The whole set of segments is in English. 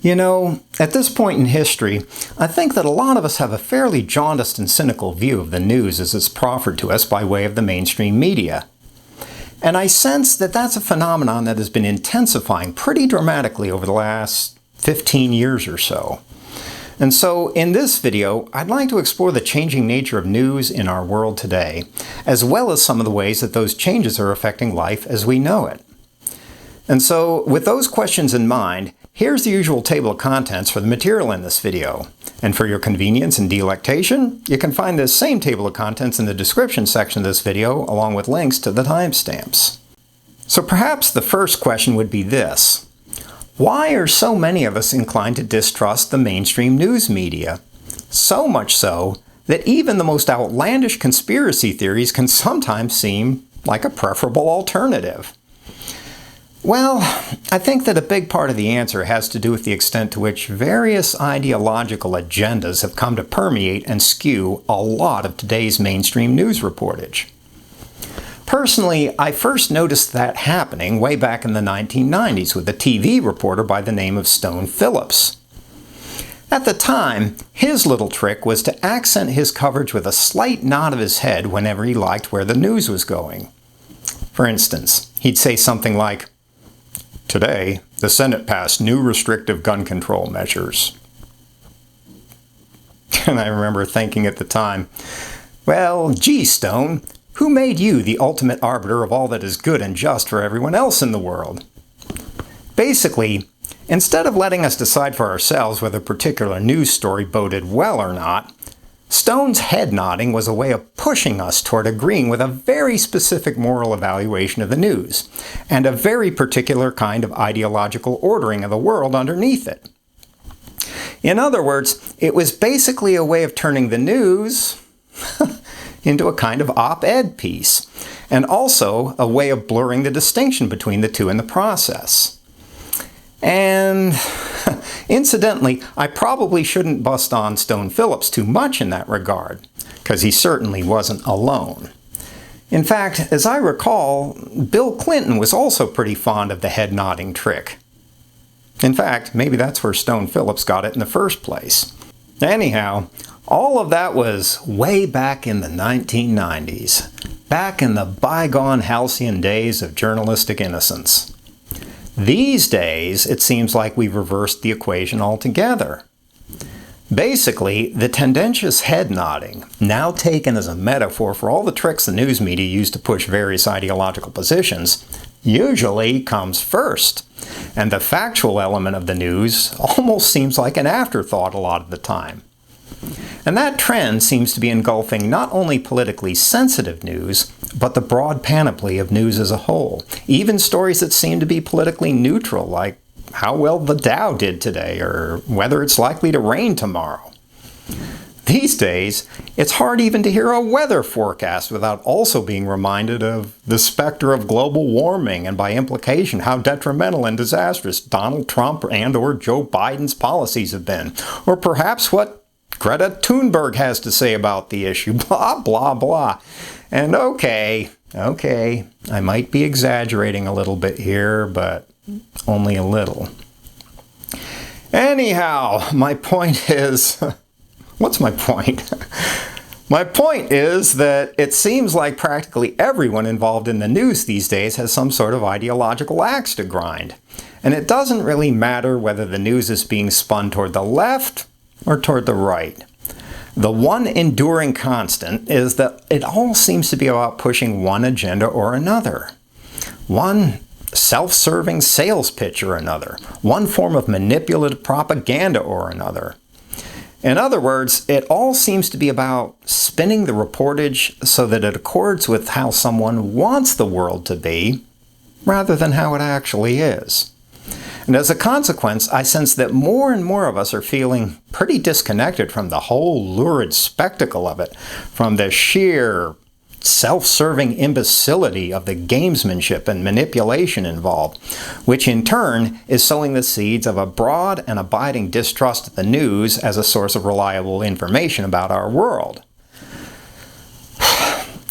You know, at this point in history, I think that a lot of us have a fairly jaundiced and cynical view of the news as it's proffered to us by way of the mainstream media. And I sense that that's a phenomenon that has been intensifying pretty dramatically over the last 15 years or so. And so in this video, I'd like to explore the changing nature of news in our world today, as well as some of the ways that those changes are affecting life as we know it. And so with those questions in mind, here's the usual table of contents for the material in this video. And for your convenience and delectation, you can find this same table of contents in the description section of this video, along with links to the timestamps. So perhaps the first question would be this: why are so many of us inclined to distrust the mainstream news media? So much so that even the most outlandish conspiracy theories can sometimes seem like a preferable alternative. Well, I think that a big part of the answer has to do with the extent to which various ideological agendas have come to permeate and skew a lot of today's mainstream news reportage. Personally, I first noticed that happening way back in the 1990s with a TV reporter by the name of Stone Phillips. At the time, his little trick was to accent his coverage with a slight nod of his head whenever he liked where the news was going. For instance, he'd say something like, "Today, the Senate passed new restrictive gun control measures." And I remember thinking at the time, well, gee, Stone, who made you the ultimate arbiter of all that is good and just for everyone else in the world? Basically, instead of letting us decide for ourselves whether a particular news story boded well or not, Stone's head nodding was a way of pushing us toward agreeing with a very specific moral evaluation of the news, and a very particular kind of ideological ordering of the world underneath it. In other words, it was basically a way of turning the news into a kind of op-ed piece, and also a way of blurring the distinction between the two in the process. And incidentally, I probably shouldn't bust on Stone Phillips too much in that regard, because he certainly wasn't alone. In fact, as I recall, Bill Clinton was also pretty fond of the head nodding trick. In fact, maybe that's where Stone Phillips got it in the first place. Anyhow, all of that was way back in the 1990s, back in the bygone halcyon days of journalistic innocence. These days, it seems like we've reversed the equation altogether. Basically, the tendentious head nodding, now taken as a metaphor for all the tricks the news media use to push various ideological positions, usually comes first. And the factual element of the news almost seems like an afterthought a lot of the time. And that trend seems to be engulfing not only politically sensitive news, but the broad panoply of news as a whole. Even stories that seem to be politically neutral, like how well the Dow did today, or whether it's likely to rain tomorrow. These days, it's hard even to hear a weather forecast without also being reminded of the specter of global warming, and by implication how detrimental and disastrous Donald Trump and/or Joe Biden's policies have been, or perhaps what Greta Thunberg has to say about the issue, blah, blah, blah. And okay, I might be exaggerating a little bit here, but only a little. Anyhow, my point is, what's my point? My point is that it seems like practically everyone involved in the news these days has some sort of ideological axe to grind. And it doesn't really matter whether the news is being spun toward the left or toward the right. The one enduring constant is that it all seems to be about pushing one agenda or another. One self-serving sales pitch or another. One form of manipulative propaganda or another. In other words, it all seems to be about spinning the reportage so that it accords with how someone wants the world to be, rather than how it actually is. And as a consequence, I sense that more and more of us are feeling pretty disconnected from the whole lurid spectacle of it, from the sheer self-serving imbecility of the gamesmanship and manipulation involved, which in turn is sowing the seeds of a broad and abiding distrust of the news as a source of reliable information about our world.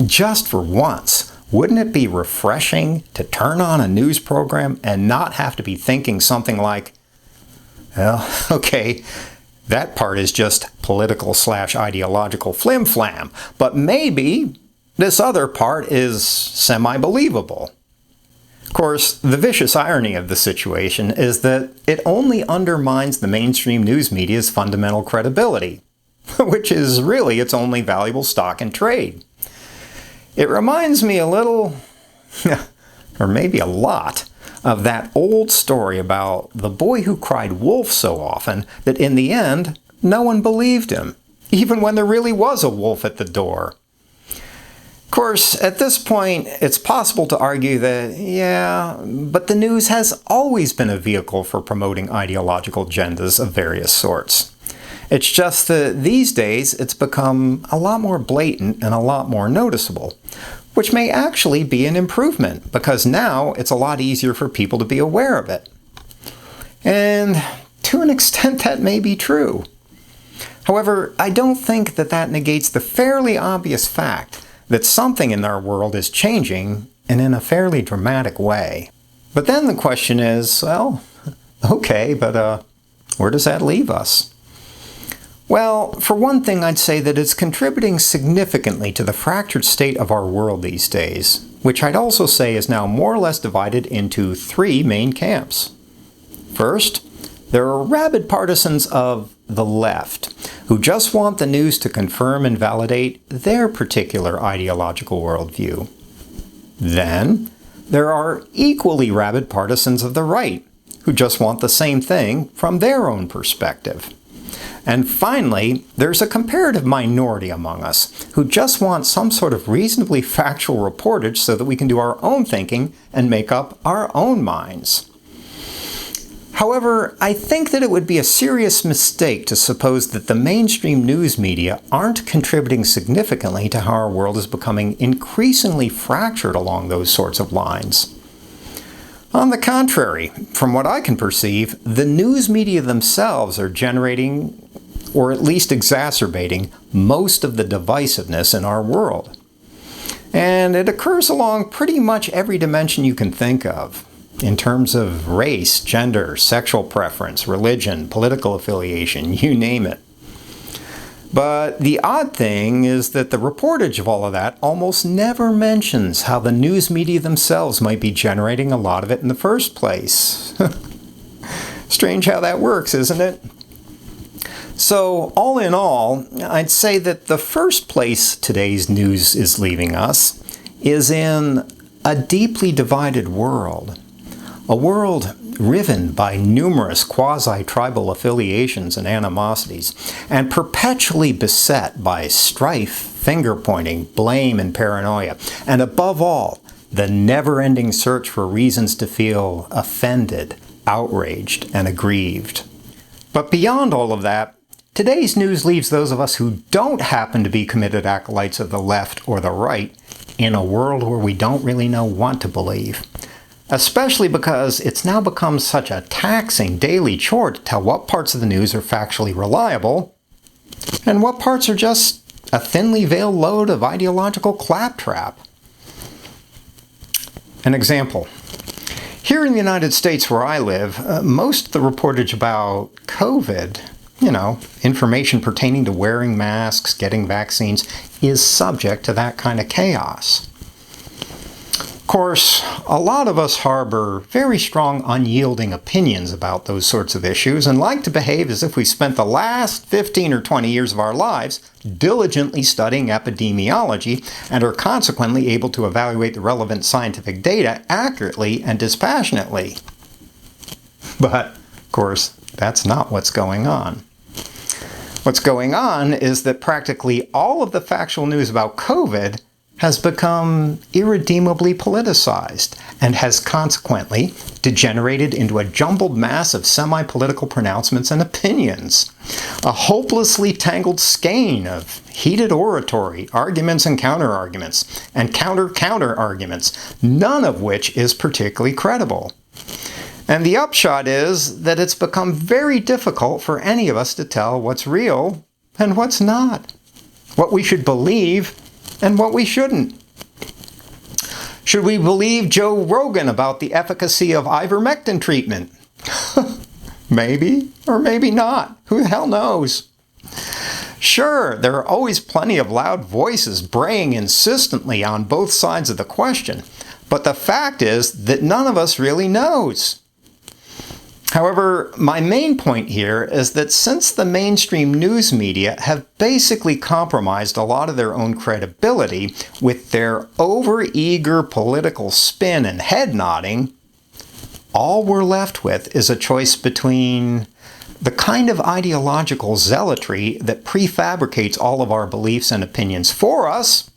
Just for once, wouldn't it be refreshing to turn on a news program and not have to be thinking something like, Well, okay, that part is just political/ideological flim-flam, but maybe this other part is semi-believable. Of course, the vicious irony of the situation is that it only undermines the mainstream news media's fundamental credibility, which is really its only valuable stock in trade. It reminds me a little, or maybe a lot, of that old story about the boy who cried wolf so often that in the end, no one believed him, even when there really was a wolf at the door. Of course, at this point, it's possible to argue that, yeah, but the news has always been a vehicle for promoting ideological agendas of various sorts. It's just that these days it's become a lot more blatant and a lot more noticeable, which may actually be an improvement because now it's a lot easier for people to be aware of it. And to an extent that may be true. However, I don't think that that negates the fairly obvious fact that something in our world is changing and in a fairly dramatic way. But then the question is, well, okay, but where does that leave us? Well, for one thing, I'd say that it's contributing significantly to the fractured state of our world these days, which I'd also say is now more or less divided into three main camps. First, there are rabid partisans of the left who just want the news to confirm and validate their particular ideological worldview. Then, there are equally rabid partisans of the right who just want the same thing from their own perspective. And finally, there's a comparative minority among us who just want some sort of reasonably factual reportage so that we can do our own thinking and make up our own minds. However, I think that it would be a serious mistake to suppose that the mainstream news media aren't contributing significantly to how our world is becoming increasingly fractured along those sorts of lines. On the contrary, from what I can perceive, the news media themselves are generating, or at least exacerbating, most of the divisiveness in our world. And it occurs along pretty much every dimension you can think of, in terms of race, gender, sexual preference, religion, political affiliation, you name it. But the odd thing is that the reportage of all of that almost never mentions how the news media themselves might be generating a lot of it in the first place. Strange how that works, isn't it? So, all in all, I'd say that the first place today's news is leaving us is in a deeply divided world. A world riven by numerous quasi-tribal affiliations and animosities, and perpetually beset by strife, finger-pointing, blame, and paranoia, and above all, the never-ending search for reasons to feel offended, outraged, and aggrieved. But beyond all of that, today's news leaves those of us who don't happen to be committed acolytes of the left or the right in a world where we don't really know what to believe. Especially because it's now become such a taxing daily chore to tell what parts of the news are factually reliable and what parts are just a thinly veiled load of ideological claptrap. An example. Here in the United States where I live, most of the reportage about COVID, information pertaining to wearing masks, getting vaccines, is subject to that kind of chaos. Of course, a lot of us harbor very strong, unyielding opinions about those sorts of issues and like to behave as if we spent the last 15 or 20 years of our lives diligently studying epidemiology and are consequently able to evaluate the relevant scientific data accurately and dispassionately. But, of course, that's not what's going on. What's going on is that practically all of the factual news about COVID has become irredeemably politicized and has consequently degenerated into a jumbled mass of semi-political pronouncements and opinions. A hopelessly tangled skein of heated oratory, arguments and counter-arguments, and counter-counter-arguments, none of which is particularly credible. And the upshot is that it's become very difficult for any of us to tell what's real and what's not, what we should believe and what we shouldn't. Should we believe Joe Rogan about the efficacy of ivermectin treatment? Maybe, or maybe not. Who the hell knows? Sure, there are always plenty of loud voices braying insistently on both sides of the question, but the fact is that none of us really knows. However, my main point here is that since the mainstream news media have basically compromised a lot of their own credibility with their overeager political spin and head nodding, all we're left with is a choice between the kind of ideological zealotry that prefabricates all of our beliefs and opinions for us,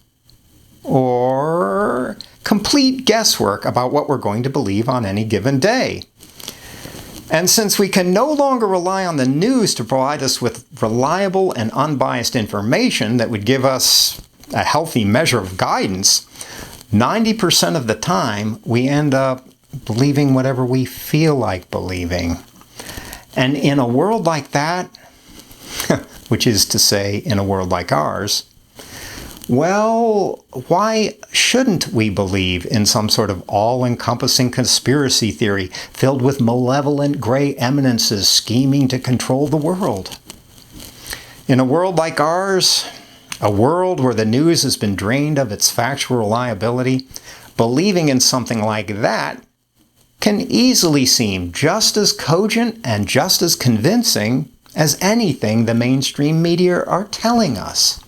or complete guesswork about what we're going to believe on any given day. And since we can no longer rely on the news to provide us with reliable and unbiased information that would give us a healthy measure of guidance, 90% of the time we end up believing whatever we feel like believing. And in a world like that, which is to say, in a world like ours, well, why shouldn't we believe in some sort of all-encompassing conspiracy theory filled with malevolent gray eminences scheming to control the world? In a world like ours, a world where the news has been drained of its factual reliability, believing in something like that can easily seem just as cogent and just as convincing as anything the mainstream media are telling us.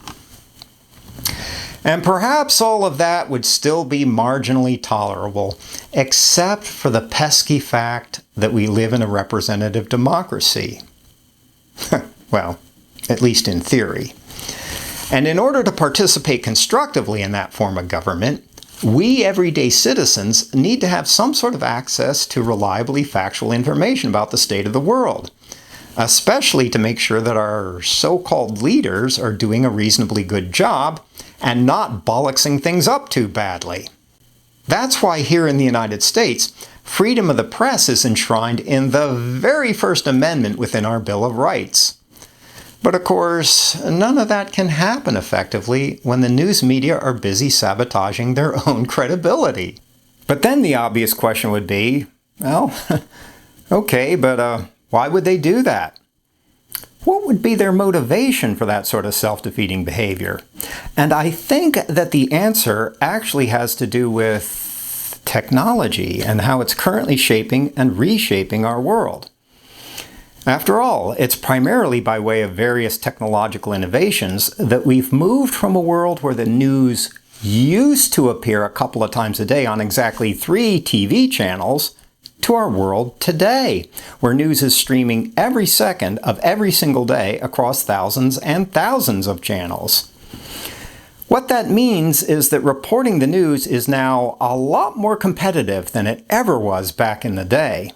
And perhaps all of that would still be marginally tolerable, except for the pesky fact that we live in a representative democracy. Well, at least in theory. And in order to participate constructively in that form of government, we everyday citizens need to have some sort of access to reliably factual information about the state of the world, especially to make sure that our so-called leaders are doing a reasonably good job and not bollocksing things up too badly. That's why here in the United States, freedom of the press is enshrined in the very first amendment within our Bill of Rights. But of course, none of that can happen effectively when the news media are busy sabotaging their own credibility. But then the obvious question would be, well, okay, but why would they do that? What would be their motivation for that sort of self-defeating behavior? And I think that the answer actually has to do with technology and how it's currently shaping and reshaping our world. After all, it's primarily by way of various technological innovations that we've moved from a world where the news used to appear a couple of times a day on exactly 3 TV channels to our world today, where news is streaming every second of every single day across thousands and thousands of channels. What that means is that reporting the news is now a lot more competitive than it ever was back in the day.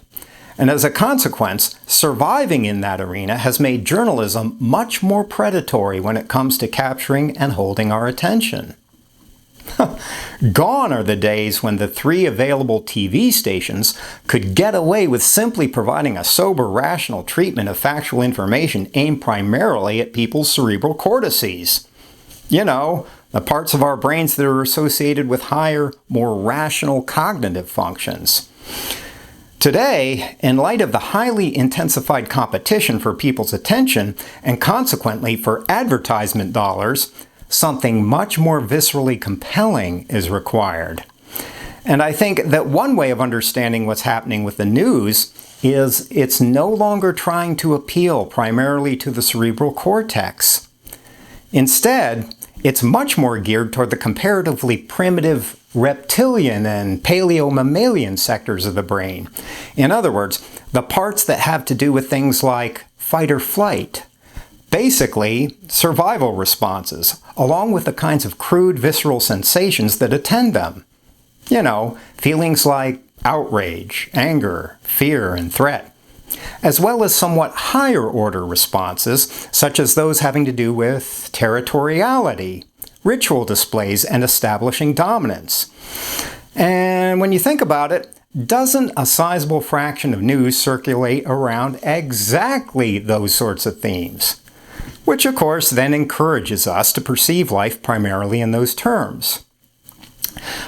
And as a consequence, surviving in that arena has made journalism much more predatory when it comes to capturing and holding our attention. Gone are the days when the 3 available TV stations could get away with simply providing a sober, rational treatment of factual information aimed primarily at people's cerebral cortices. You know, the parts of our brains that are associated with higher, more rational cognitive functions. Today, in light of the highly intensified competition for people's attention, and consequently for advertisement dollars, something much more viscerally compelling is required. And I think that one way of understanding what's happening with the news is it's no longer trying to appeal primarily to the cerebral cortex. Instead, it's much more geared toward the comparatively primitive reptilian and paleo-mammalian sectors of the brain. In other words, the parts that have to do with things like fight or flight. Basically, survival responses, along with the kinds of crude visceral sensations that attend them. You know, feelings like outrage, anger, fear, and threat. As well as somewhat higher order responses, such as those having to do with territoriality, ritual displays, and establishing dominance. And when you think about it, doesn't a sizable fraction of news circulate around exactly those sorts of themes? Which of course then encourages us to perceive life primarily in those terms.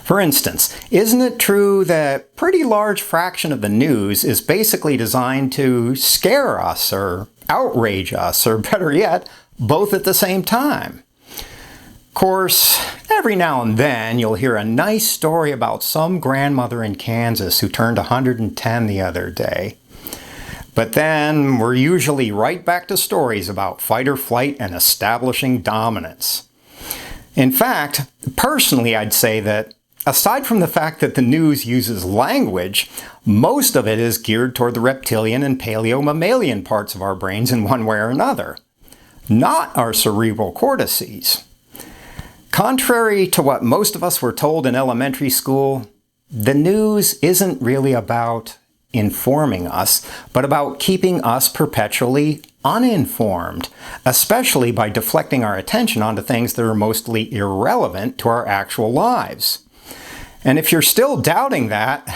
For instance, isn't it true that a pretty large fraction of the news is basically designed to scare us or outrage us, or better yet, both at the same time? Of course, every now and then you'll hear a nice story about some grandmother in Kansas who turned 110 the other day. But then we're usually right back to stories about fight or flight and establishing dominance. In fact, personally, I'd say that aside from the fact that the news uses language, most of it is geared toward the reptilian and paleo-mammalian parts of our brains in one way or another, not our cerebral cortices. Contrary to what most of us were told in elementary school, the news isn't really about informing us, but about keeping us perpetually uninformed, especially by deflecting our attention onto things that are mostly irrelevant to our actual lives. And if you're still doubting that,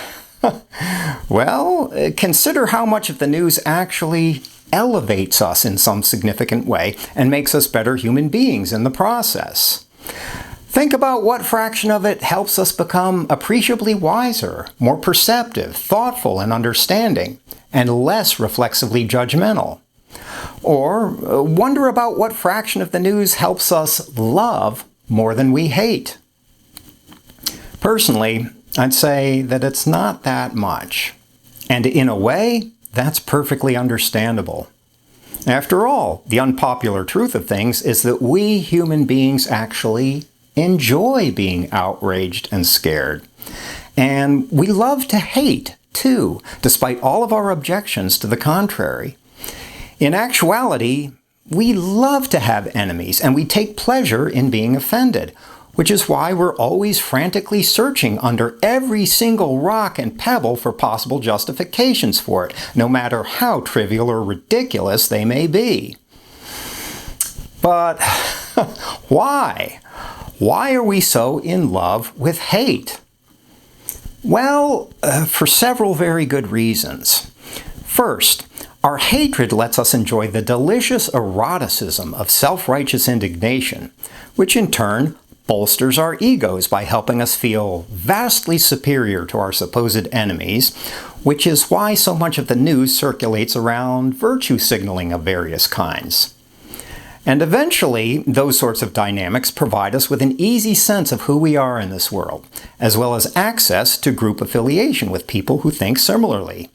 well, consider how much of the news actually elevates us in some significant way and makes us better human beings in the process. Think about what fraction of it helps us become appreciably wiser, more perceptive, thoughtful, and understanding, and less reflexively judgmental. Or wonder about what fraction of the news helps us love more than we hate. Personally, I'd say that it's not that much. And in a way, that's perfectly understandable. After all, the unpopular truth of things is that we human beings actually enjoy being outraged and scared. And we love to hate, too, despite all of our objections to the contrary. In actuality, we love to have enemies, and we take pleasure in being offended, which is why we're always frantically searching under every single rock and pebble for possible justifications for it, no matter how trivial or ridiculous they may be. But why? Why are we so in love with hate? Well, for several very good reasons. First, our hatred lets us enjoy the delicious eroticism of self-righteous indignation, which in turn bolsters our egos by helping us feel vastly superior to our supposed enemies, which is why so much of the news circulates around virtue signaling of various kinds. And eventually, those sorts of dynamics provide us with an easy sense of who we are in this world, as well as access to group affiliation with people who think similarly,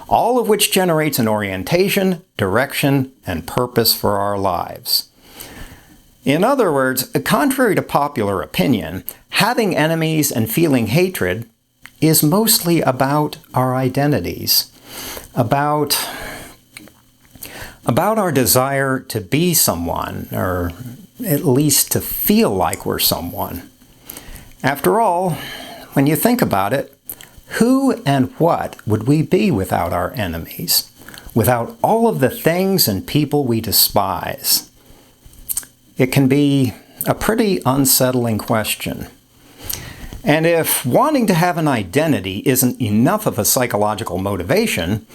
all of which generates an orientation, direction, and purpose for our lives. In other words, contrary to popular opinion, having enemies and feeling hatred is mostly about our identities, about our desire to be someone, or at least to feel like we're someone. After all, when you think about it, who and what would we be without our enemies? Without all of the things and people we despise? It can be a pretty unsettling question. And if wanting to have an identity isn't enough of a psychological motivation,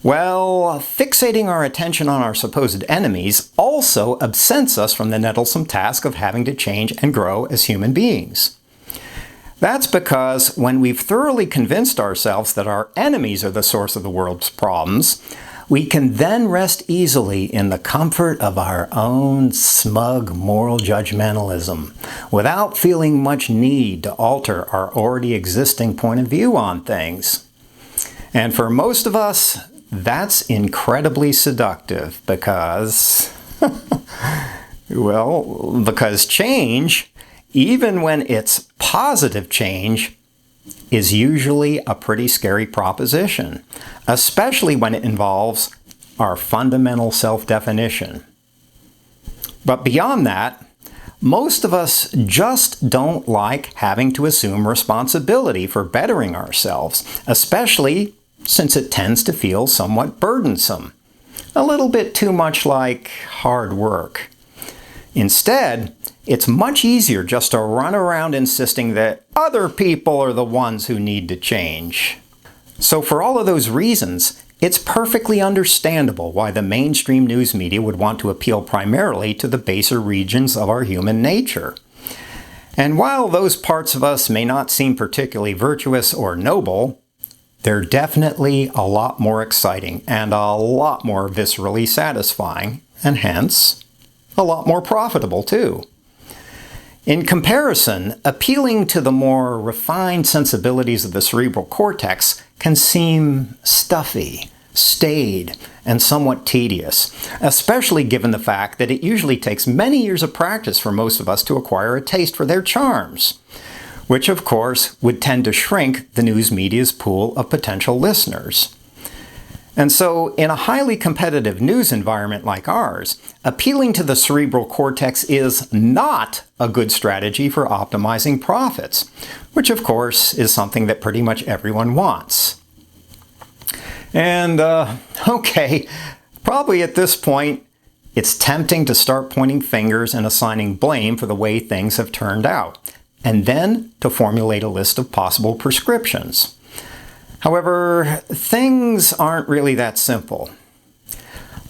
well, fixating our attention on our supposed enemies also absents us from the nettlesome task of having to change and grow as human beings. That's because when we've thoroughly convinced ourselves that our enemies are the source of the world's problems, we can then rest easily in the comfort of our own smug moral judgmentalism, without feeling much need to alter our already existing point of view on things. And for most of us, that's incredibly seductive because, because change, even when it's positive change, is usually a pretty scary proposition, especially when it involves our fundamental self-definition. But beyond that, most of us just don't like having to assume responsibility for bettering ourselves, especially since it tends to feel somewhat burdensome, a little bit too much like hard work. Instead, it's much easier just to run around insisting that other people are the ones who need to change. So for all of those reasons, it's perfectly understandable why the mainstream news media would want to appeal primarily to the baser regions of our human nature. And while those parts of us may not seem particularly virtuous or noble, they're definitely a lot more exciting and a lot more viscerally satisfying, and hence, a lot more profitable too. In comparison, appealing to the more refined sensibilities of the cerebral cortex can seem stuffy, staid, and somewhat tedious, especially given the fact that it usually takes many years of practice for most of us to acquire a taste for their charms, which of course would tend to shrink the news media's pool of potential listeners. And so, in a highly competitive news environment like ours, appealing to the cerebral cortex is not a good strategy for optimizing profits, which of course is something that pretty much everyone wants. And, okay, probably at this point, it's tempting to start pointing fingers and assigning blame for the way things have turned out, and then to formulate a list of possible prescriptions. However, things aren't really that simple.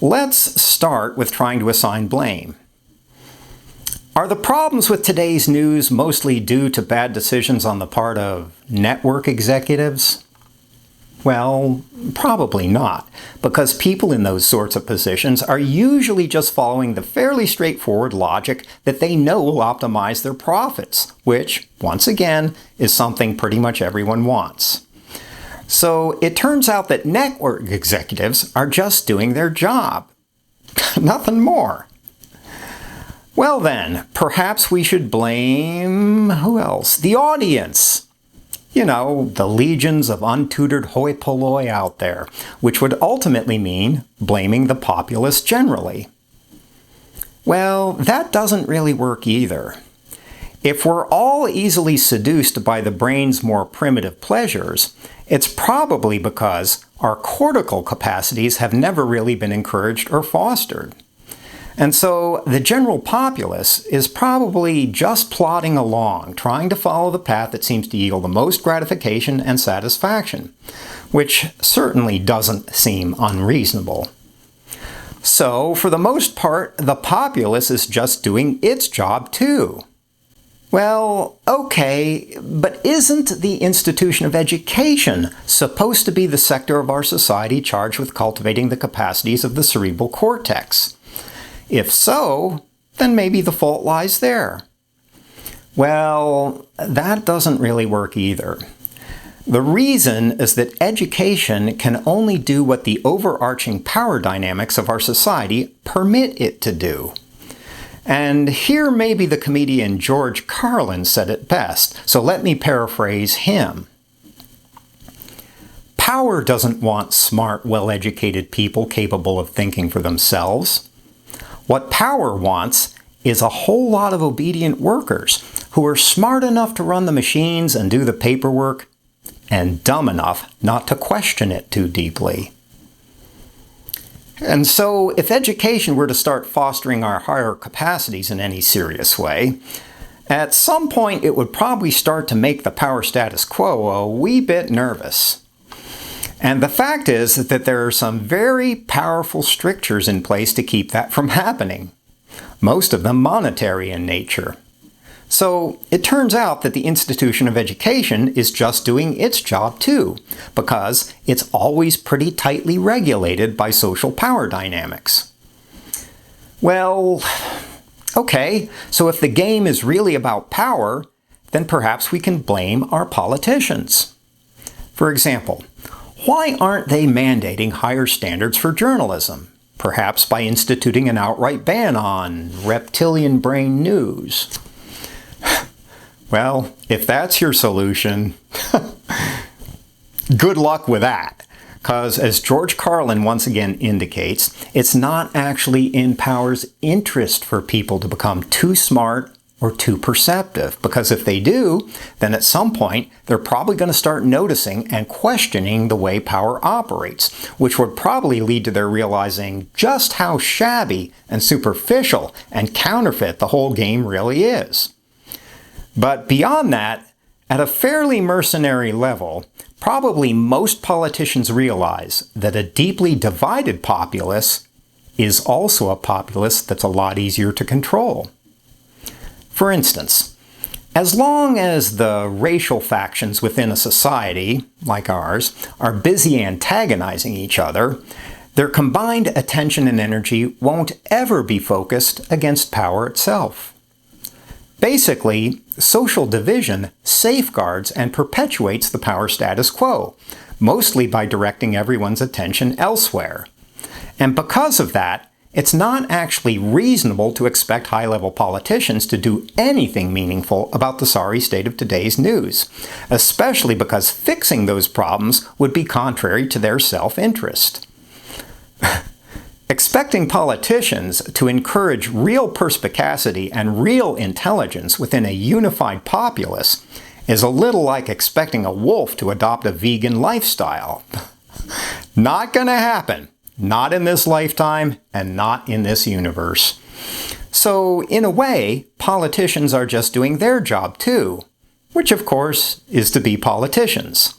Let's start with trying to assign blame. Are the problems with today's news mostly due to bad decisions on the part of network executives? Well, probably not, because people in those sorts of positions are usually just following the fairly straightforward logic that they know will optimize their profits, which, once again, is something pretty much everyone wants. So it turns out that network executives are just doing their job. Nothing more. Well then, perhaps we should blame, who else? The audience. You know, the legions of untutored hoi polloi out there, which would ultimately mean blaming the populace generally. Well, that doesn't really work either. If we're all easily seduced by the brain's more primitive pleasures, it's probably because our cortical capacities have never really been encouraged or fostered. And so the general populace is probably just plodding along, trying to follow the path that seems to yield the most gratification and satisfaction, which certainly doesn't seem unreasonable. So, for the most part, the populace is just doing its job too. Well, okay, but isn't the institution of education supposed to be the sector of our society charged with cultivating the capacities of the cerebral cortex? If so, then maybe the fault lies there. Well, that doesn't really work either. The reason is that education can only do what the overarching power dynamics of our society permit it to do. And here maybe the comedian George Carlin said it best, so let me paraphrase him. Power doesn't want smart, well-educated people capable of thinking for themselves. What power wants is a whole lot of obedient workers who are smart enough to run the machines and do the paperwork, and dumb enough not to question it too deeply. And so, if education were to start fostering our higher capacities in any serious way, at some point it would probably start to make the power status quo a wee bit nervous. And the fact is that there are some very powerful strictures in place to keep that from happening, most of them monetary in nature. So it turns out that the institution of education is just doing its job too, because it's always pretty tightly regulated by social power dynamics. Well, okay, so if the game is really about power, then perhaps we can blame our politicians. For example, why aren't they mandating higher standards for journalism? Perhaps by instituting an outright ban on reptilian brain news. Well, if that's your solution, good luck with that. Because as George Carlin once again indicates, it's not actually in power's interest for people to become too smart or too perceptive. Because if they do, then at some point, they're probably going to start noticing and questioning the way power operates, which would probably lead to their realizing just how shabby and superficial and counterfeit the whole game really is. But beyond that, at a fairly mercenary level, probably most politicians realize that a deeply divided populace is also a populace that's a lot easier to control. For instance, As long as the racial factions within a society, like ours, are busy antagonizing each other, their combined attention and energy won't ever be focused against power itself. Basically, social division safeguards and perpetuates the power status quo, mostly by directing everyone's attention elsewhere. And because of that, it's not actually reasonable to expect high-level politicians to do anything meaningful about the sorry state of today's news, especially because fixing those problems would be contrary to their self-interest. Expecting politicians to encourage real perspicacity and real intelligence within a unified populace is a little like expecting a wolf to adopt a vegan lifestyle. Not gonna happen. Not in this lifetime, and not in this universe. So, in a way, politicians are just doing their job too, which of course is to be politicians.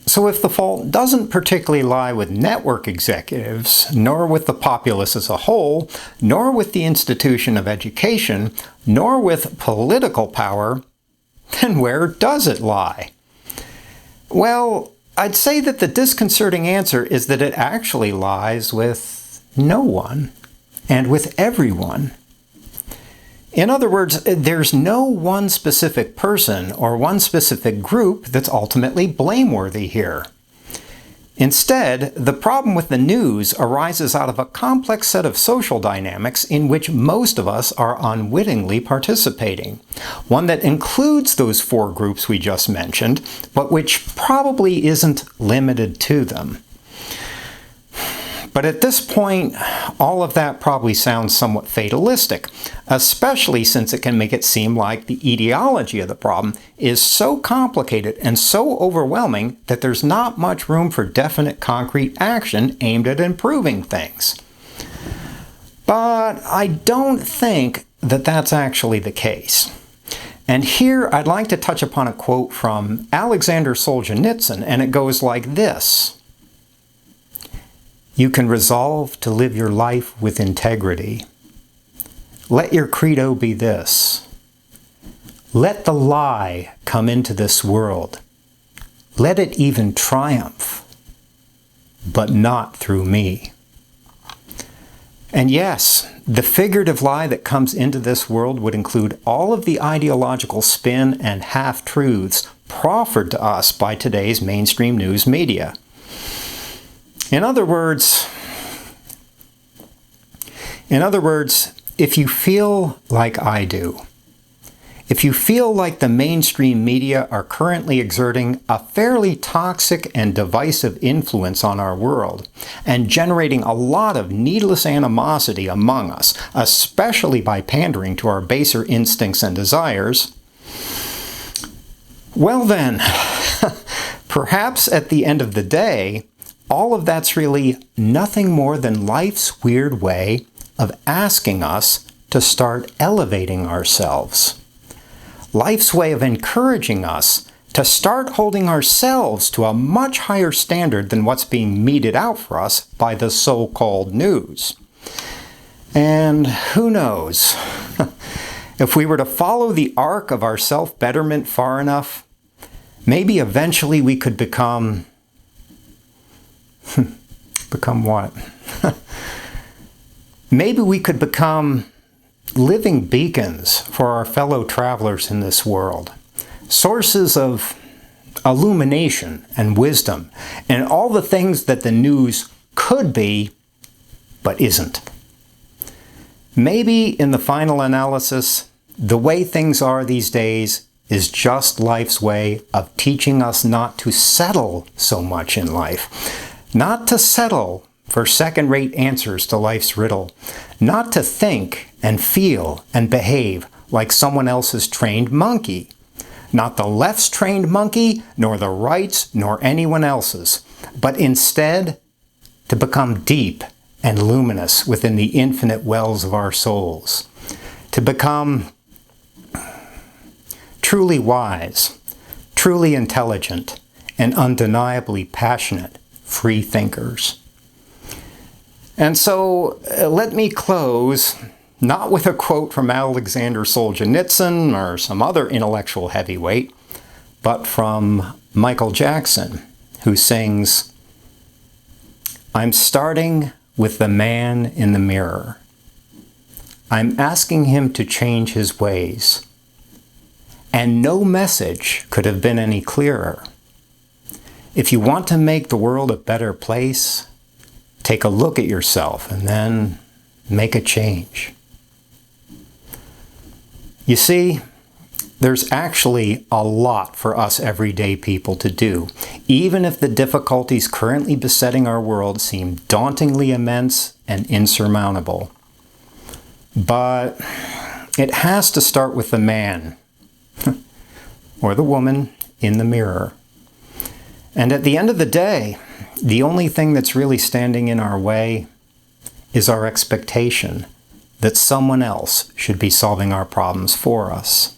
So if the fault doesn't particularly lie with network executives, nor with the populace as a whole, nor with the institution of education, nor with political power, then where does it lie? Well, I'd say that the disconcerting answer is that it actually lies with no one, and with everyone. In other words, there's no one specific person or one specific group that's ultimately blameworthy here. Instead, the problem with the news arises out of a complex set of social dynamics in which most of us are unwittingly participating. One that includes those four groups we just mentioned, but which probably isn't limited to them. But at this point, all of that probably sounds somewhat fatalistic, especially since it can make it seem like the etiology of the problem is so complicated and so overwhelming that there's not much room for definite concrete action aimed at improving things. But I don't think that that's actually the case. And here I'd like to touch upon a quote from Alexander Solzhenitsyn, and it goes like this. You can resolve to live your life with integrity. Let your credo be this. Let the lie come into this world. Let it even triumph, but not through me. And yes, the figurative lie that comes into this world would include all of the ideological spin and half-truths proffered to us by today's mainstream news media. In other words, if you feel like I do, if you feel like the mainstream media are currently exerting a fairly toxic and divisive influence on our world and generating a lot of needless animosity among us, especially by pandering to our baser instincts and desires, well then, perhaps at the end of the day, all of that's really nothing more than life's weird way of asking us to start elevating ourselves. Life's way of encouraging us to start holding ourselves to a much higher standard than what's being meted out for us by the so-called news. And who knows, if we were to follow the arc of our self-betterment far enough, maybe eventually we could become what? Maybe we could become living beacons for our fellow travelers in this world, sources of illumination and wisdom, and all the things that the news could be, but isn't. Maybe in the final analysis, the way things are these days is just life's way of teaching us not to settle so much in life. Not to settle for second-rate answers to life's riddle. Not to think and feel and behave like someone else's trained monkey. Not the left's trained monkey, nor the right's, nor anyone else's. But instead, to become deep and luminous within the infinite wells of our souls. To become truly wise, truly intelligent, and undeniably passionate free thinkers. And so let me close not with a quote from Alexander Solzhenitsyn or some other intellectual heavyweight, but from Michael Jackson, who sings, "I'm starting with the man in the mirror. I'm asking him to change his ways. And no message could have been any clearer. If you want to make the world a better place, take a look at yourself and then make a change." You see, there's actually a lot for us everyday people to do, even if the difficulties currently besetting our world seem dauntingly immense and insurmountable. But it has to start with the man, or the woman, in the mirror. And at the end of the day, the only thing that's really standing in our way is our expectation that someone else should be solving our problems for us.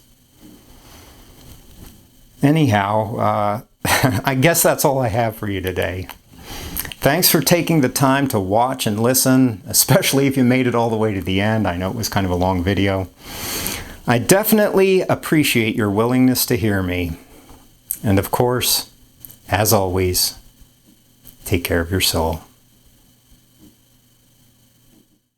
Anyhow, I guess that's all I have for you today. Thanks for taking the time to watch and listen, especially if you made it all the way to the end. I know it was kind of a long video. I definitely appreciate your willingness to hear me. And of course, as always, take care of your soul.